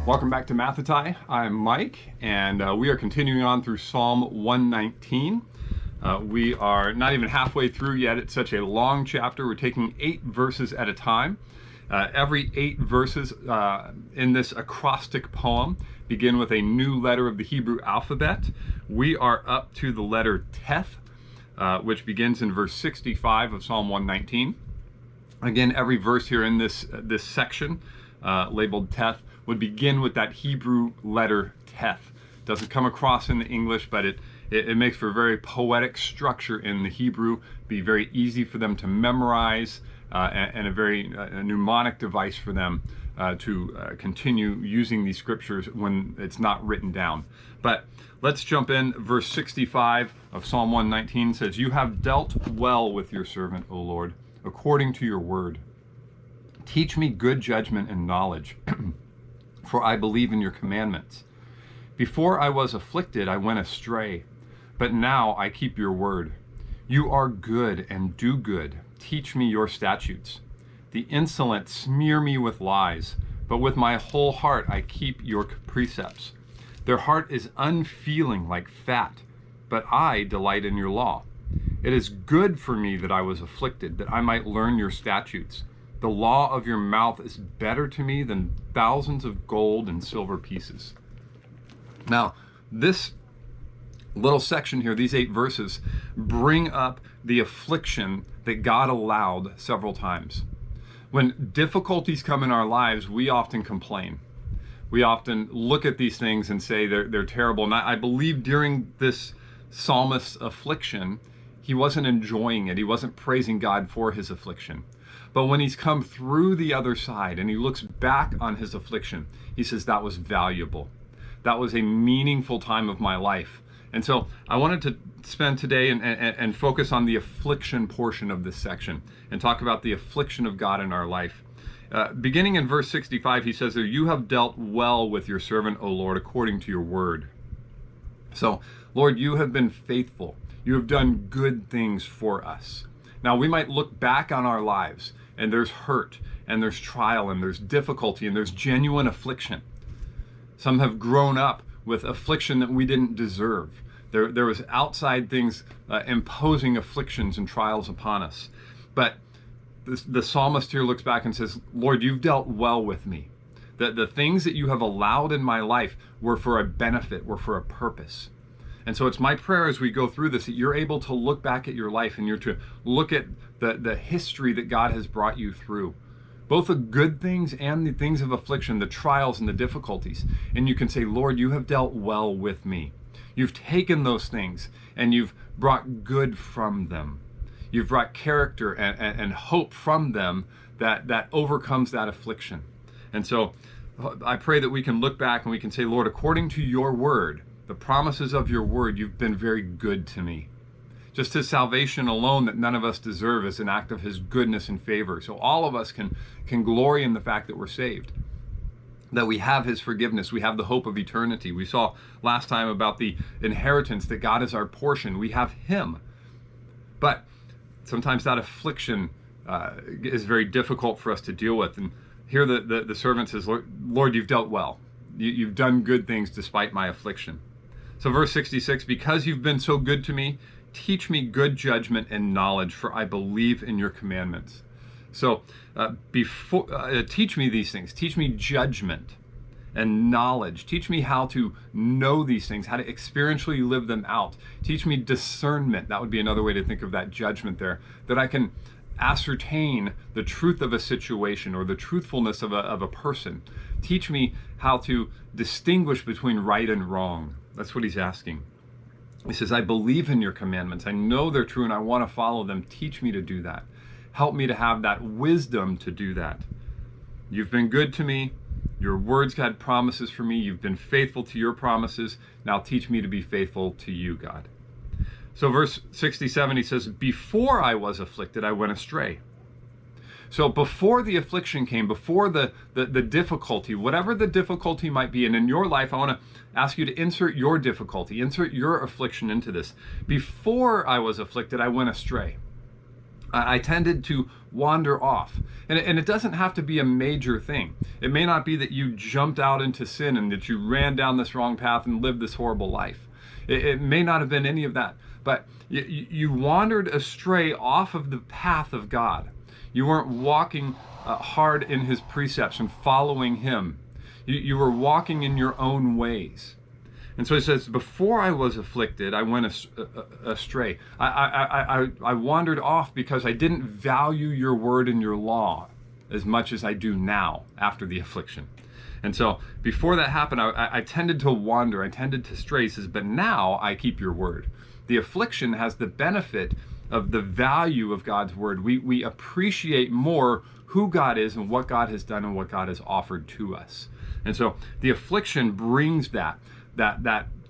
Welcome back to Mathetai. I'm Mike, and we are continuing on through Psalm 119. We are not even halfway through yet. It's such a long chapter. We're taking 8 verses at a time. Every 8 verses in this acrostic poem begin with a new letter of the Hebrew alphabet. We are up to the letter Teth, which begins in verse 65 of Psalm 119. Again, every verse here in this section labeled Teth would begin with that Hebrew letter Teth. Doesn't come across in the English, but it makes for a very poetic structure in the Hebrew, be very easy for them to memorize, and a very mnemonic device for them to continue using these scriptures when it's not written down. But let's jump in. Verse 65 of Psalm 119 says, "You have dealt well with your servant, O Lord, according to your word. Teach me good judgment and knowledge, for I believe in your commandments. Before I was afflicted, I went astray, but now I keep your word. You are good and do good. Teach me your statutes. The insolent smear me with lies, but with my whole heart I keep your precepts. Their heart is unfeeling like fat, but I delight in your law. It is good for me that I was afflicted, that I might learn your statutes. The law of your mouth is better to me than thousands of gold and silver pieces." Now, this little section here, these 8 verses, bring up the affliction that God allowed several times. When difficulties come in our lives, we often complain. We often look at these things and say they're terrible. And I believe during this psalmist's affliction, he wasn't enjoying it. He wasn't praising God for his affliction. But when he's come through the other side and he looks back on his affliction, he says, that was valuable. That was a meaningful time of my life. And so I wanted to spend today and focus on the affliction portion of this section and talk about the affliction of God in our life. Beginning in verse 65, he says there, "You have dealt well with your servant, O Lord, according to your word." So, Lord, you have been faithful. You have done good things for us. Now, we might look back on our lives and there's hurt and there's trial and there's difficulty and there's genuine affliction. Some have grown up with affliction that we didn't deserve. There was outside things imposing afflictions and trials upon us. But the psalmist here looks back and says, Lord, you've dealt well with me. The things that you have allowed in my life were for a benefit, were for a purpose. And so it's my prayer as we go through this that you're able to look back at your life and you're to look at the history that God has brought you through, both the good things and the things of affliction, the trials and the difficulties. And you can say, Lord, you have dealt well with me. You've taken those things and you've brought good from them. You've brought character and hope from them that overcomes that affliction. And so I pray that we can look back and we can say, Lord, according to your word, the promises of your word, you've been very good to me. Just his salvation alone that none of us deserve is an act of his goodness and favor. So all of us can glory in the fact that we're saved, that we have his forgiveness, we have the hope of eternity. We saw last time about the inheritance, that God is our portion. We have him. But sometimes that affliction is very difficult for us to deal with. And here the servant says, Lord, you've dealt well. You've done good things despite my affliction. So verse 66, "Because you've been so good to me, teach me good judgment and knowledge, for I believe in your commandments." So teach me these things. Teach me judgment and knowledge. Teach me how to know these things, how to experientially live them out. Teach me discernment. That would be another way to think of that judgment there, that I can ascertain the truth of a situation or the truthfulness of a person. Teach me how to distinguish between right and wrong. That's what he's asking. He says, I believe in your commandments. I know they're true and I want to follow them. Teach me to do that. Help me to have that wisdom to do that. You've been good to me. Your words had promises for me. You've been faithful to your promises. Now teach me to be faithful to you, God. So verse 67, he says, "Before I was afflicted, I went astray." So before the affliction came, before the difficulty, whatever the difficulty might be, and in your life, I want to ask you to insert your difficulty, insert your affliction into this. Before I was afflicted, I went astray. I tended to wander off. And it doesn't have to be a major thing. It may not be that you jumped out into sin and that you ran down this wrong path and lived this horrible life. It may not have been any of that. But you wandered astray off of the path of God. You weren't walking hard in his precepts and following him. You were walking in your own ways. And so he says, before I was afflicted, I went astray. I wandered off because I didn't value your word and your law as much as I do now after the affliction. And so before that happened, I tended to wander. I tended to stray. He says, but now I keep your word. The affliction has the benefit of the value of God's word. We appreciate more who God is and what God has done and what God has offered to us. And so the affliction brings that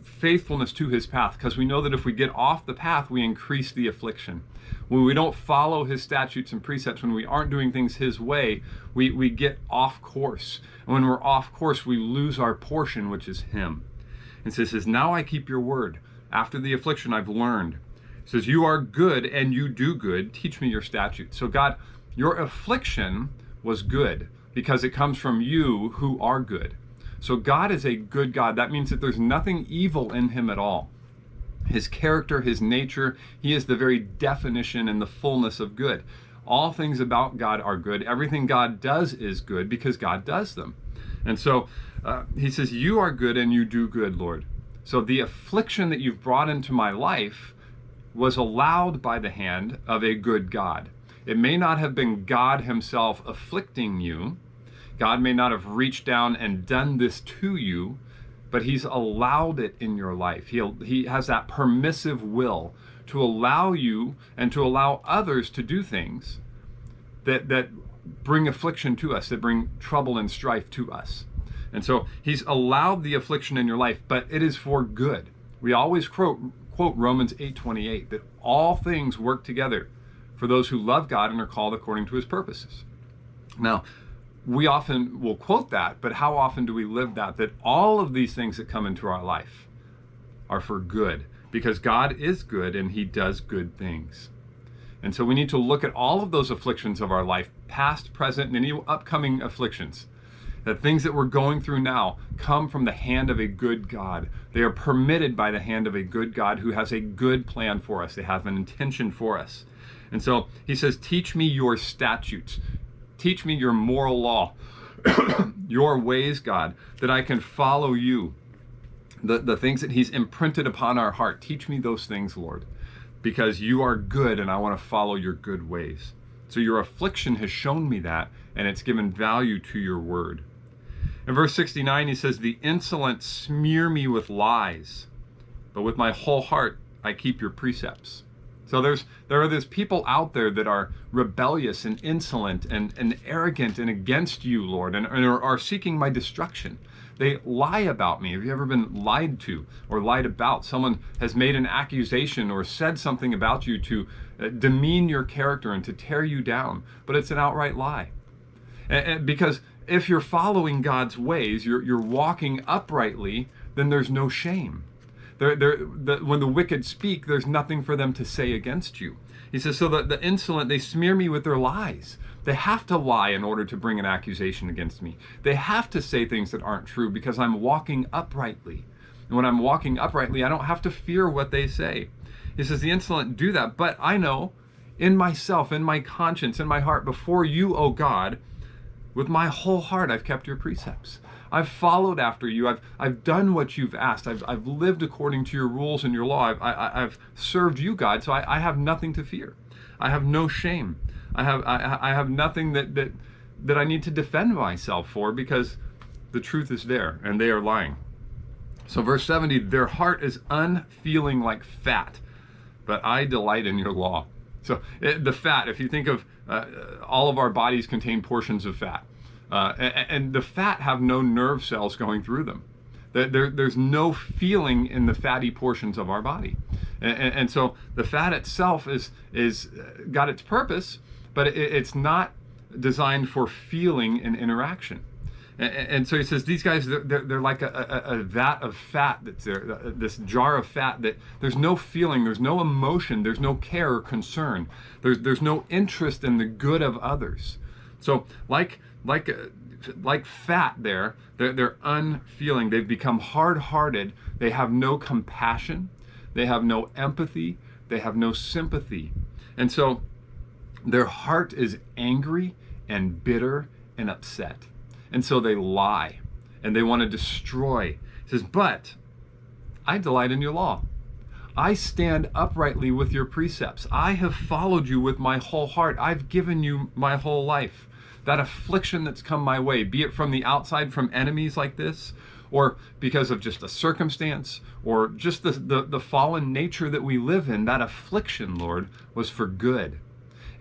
faithfulness to his path, because we know that if we get off the path, we increase the affliction. When we don't follow his statutes and precepts, when we aren't doing things his way, we get off course. And when we're off course, we lose our portion, which is him. And so it says, now I keep your word. After the affliction, I've learned. It says, you are good and you do good. Teach me your statutes. So God, your affliction was good because it comes from you who are good. So God is a good God. That means that there's nothing evil in him at all. His character, his nature, he is the very definition and the fullness of good. All things about God are good. Everything God does is good because God does them. And so he says, you are good and you do good, Lord. So the affliction that you've brought into my life was allowed by the hand of a good God. It may not have been God himself afflicting you. God may not have reached down and done this to you, but he's allowed it in your life. He has that permissive will to allow you and to allow others to do things that bring affliction to us, that bring trouble and strife to us. And so he's allowed the affliction in your life, but it is for good. We always quote Romans 8:28, that all things work together for those who love God and are called according to his purposes. Now, we often will quote that, but how often do we live that? That all of these things that come into our life are for good, because God is good and he does good things. And so we need to look at all of those afflictions of our life, past, present, and any upcoming afflictions. The things that we're going through now come from the hand of a good God. They are permitted by the hand of a good God who has a good plan for us. They have an intention for us. And so he says, teach me your statutes. Teach me your moral law, your ways, God, that I can follow you. The things that he's imprinted upon our heart. Teach me those things, Lord, because you are good and I want to follow your good ways. So your affliction has shown me that, and it's given value to your word. In verse 69, he says, the insolent smear me with lies, but with my whole heart I keep your precepts. So there are these people out there that are rebellious and insolent and arrogant and against you, Lord, and are seeking my destruction. They lie about me. Have you ever been lied to or lied about? Someone has made an accusation or said something about you to demean your character and to tear you down, but it's an outright lie. And because if you're following God's ways, you're walking uprightly, then there's no shame. When the wicked speak, there's nothing for them to say against you. He says, so the insolent, they smear me with their lies. They have to lie in order to bring an accusation against me. They have to say things that aren't true because I'm walking uprightly. And when I'm walking uprightly, I don't have to fear what they say. He says, the insolent do that, but I know in myself, in my conscience, in my heart, before you, O God, with my whole heart, I've kept your precepts. I've followed after you. I've done what you've asked. I've lived according to your rules and your law. I've served you, God, so I have nothing to fear. I have no shame. I have nothing that I need to defend myself for, because the truth is there and they are lying. So verse 70, their heart is unfeeling like fat, but I delight in your law. So the fat, if you think of all of our bodies contain portions of fat. And the fat have no nerve cells going through them. There's no feeling in the fatty portions of our body. And so the fat itself is got its purpose, but it's not designed for feeling and interaction. And so he says, these guys, they're like a vat of fat that's there, this jar of fat that there's no feeling, there's no emotion, there's no care or concern. There's no interest in the good of others. So like fat there, they're unfeeling. They've become hard-hearted. They have no compassion. They have no empathy. They have no sympathy. And so their heart is angry and bitter and upset. And so they lie and they want to destroy. He says, but I delight in your law. I stand uprightly with your precepts. I have followed you with my whole heart. I've given you my whole life. That affliction that's come my way, be it from the outside, from enemies like this, or because of just a circumstance, or just the fallen nature that we live in, that affliction, Lord, was for good.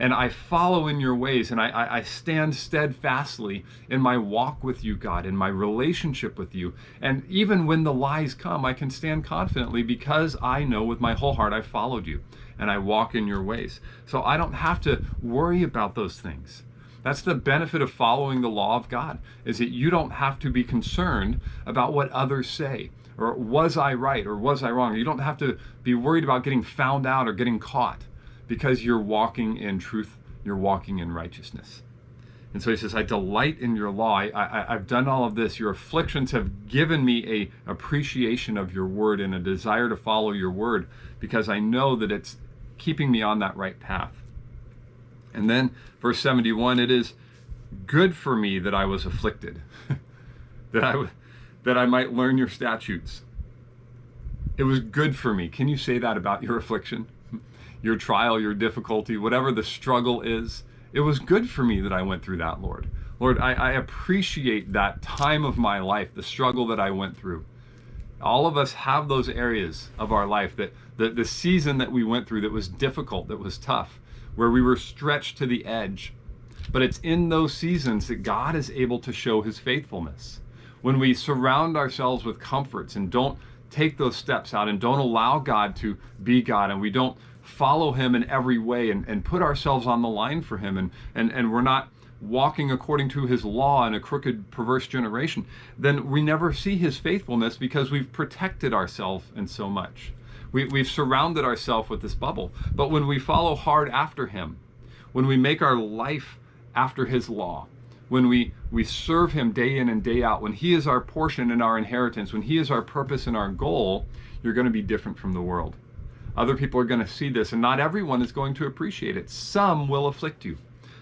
And I follow in your ways, and I stand steadfastly in my walk with you, God, in my relationship with you. And even when the lies come, I can stand confidently because I know with my whole heart I followed you, and I walk in your ways. So I don't have to worry about those things. That's the benefit of following the law of God, is that you don't have to be concerned about what others say, or was I right, or was I wrong. You don't have to be worried about getting found out or getting caught, because you're walking in truth, you're walking in righteousness. And so he says, I delight in your law. I've done all of this. Your afflictions have given me a appreciation of your word and a desire to follow your word, because I know that it's keeping me on that right path. And then verse 71, it is good for me that I was afflicted, that I might learn your statutes. It was good for me. Can you say that about your affliction? Your trial, your difficulty, whatever the struggle is, it was good for me that I went through that, Lord. Lord, I appreciate that time of my life, the struggle that I went through. All of us have those areas of our life, that the season that we went through that was difficult, that was tough, where we were stretched to the edge. But it's in those seasons that God is able to show his faithfulness. When we surround ourselves with comforts and don't take those steps out and don't allow God to be God, and we don't follow him in every way and put ourselves on the line for him, and we're not walking according to his law in a crooked, perverse generation, then we never see his faithfulness, because we've protected ourselves in so much. We've surrounded ourselves with this bubble. But when we follow hard after him, when we make our life after his law, when we serve him day in and day out, when he is our portion and our inheritance, when he is our purpose and our goal, you're going to be different from the world. Other people are going to see this, and not everyone is going to appreciate it. Some will afflict you.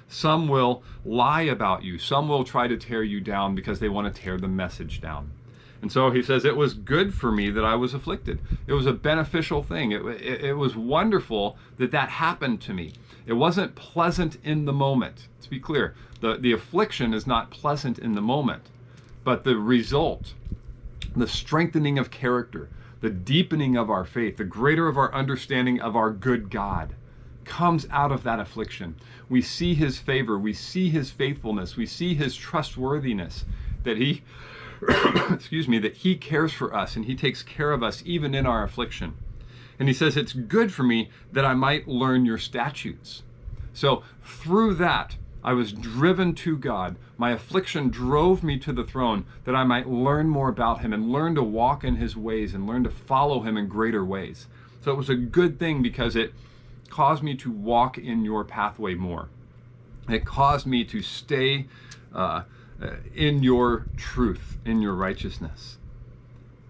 Some will lie about you. Some will try to tear you down because they want to tear the message down. And so he says, it was good for me that I was afflicted. It was a beneficial thing. It was wonderful that happened to me. It wasn't pleasant in the moment. To be clear, the affliction is not pleasant in the moment, but the result, the strengthening of character, the deepening of our faith, the greater of our understanding of our good God, comes out of that affliction. We see his favor, we see his faithfulness, we see his trustworthiness, that he that he cares for us and he takes care of us even in our affliction. And he says, it's good for me that I might learn your statutes. So through that, I was driven to God. My affliction drove me to the throne, that I might learn more about him and learn to walk in his ways and learn to follow him in greater ways. So it was a good thing, because it caused me to walk in your pathway more. It caused me to stay in your truth, in your righteousness.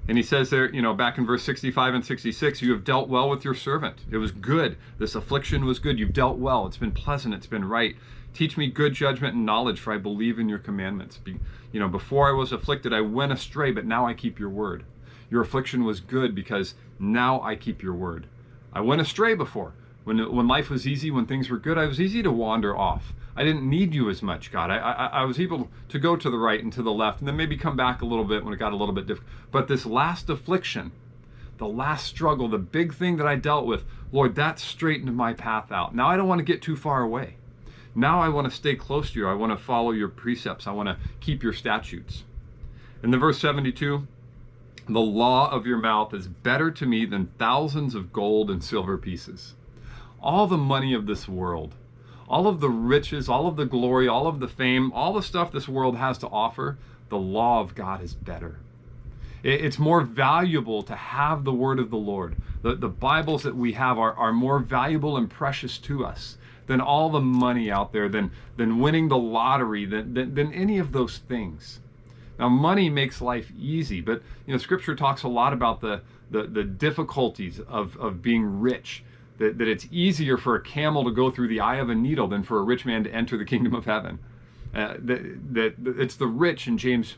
And he says there, back in verse 65 and 66, you have dealt well with your servant. It was good. This affliction was good. You've dealt well. It's been pleasant. It's been right. Teach me good judgment and knowledge, for I believe in your commandments. Before I was afflicted, I went astray, but now I keep your word. Your affliction was good, because now I keep your word. I went astray before. When life was easy, when things were good, I was easy to wander off. I didn't need you as much, God. I was able to go to the right and to the left, and then maybe come back a little bit when it got a little bit difficult. But this last affliction, the last struggle, the big thing that I dealt with, Lord, that straightened my path out. Now I don't want to get too far away. Now I want to stay close to you. I want to follow your precepts. I want to keep your statutes. In the verse 72, the law of your mouth is better to me than thousands of gold and silver pieces. All the money of this world, all of the riches, all of the glory, all of the fame, all the stuff this world has to offer, the law of God is better. It's more valuable to have the word of the Lord. The Bibles that we have are more valuable and precious to us than all the money out there, than winning the lottery, than any of those things. Now, money makes life easy, but Scripture talks a lot about the difficulties of being rich. That it's easier for a camel to go through the eye of a needle than for a rich man to enter the kingdom of heaven. That it's the rich in James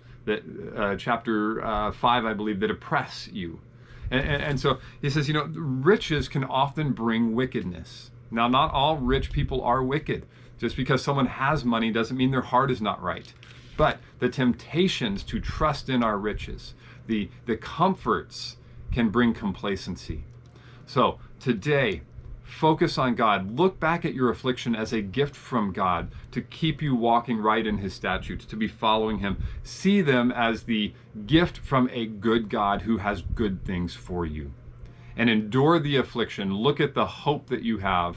chapter 5, I believe, that oppress you. And so he says, riches can often bring wickedness. Now, not all rich people are wicked. Just because someone has money doesn't mean their heart is not right. But the temptations to trust in our riches, the comforts, can bring complacency. So today, focus on God. Look back at your affliction as a gift from God to keep you walking right in his statutes, to be following him. See them as the gift from a good God who has good things for you. And endure the affliction. Look at the hope that you have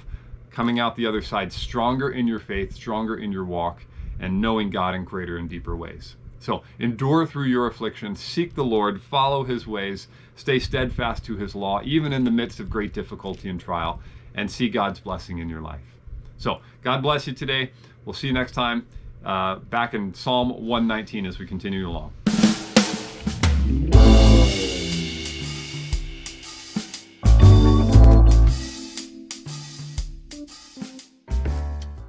coming out the other side, stronger in your faith, stronger in your walk, and knowing God in greater and deeper ways. So endure through your affliction, seek the Lord, follow his ways, stay steadfast to his law, even in the midst of great difficulty and trial, and see God's blessing in your life. So God bless you today. We'll see you next time back in Psalm 119 as we continue along.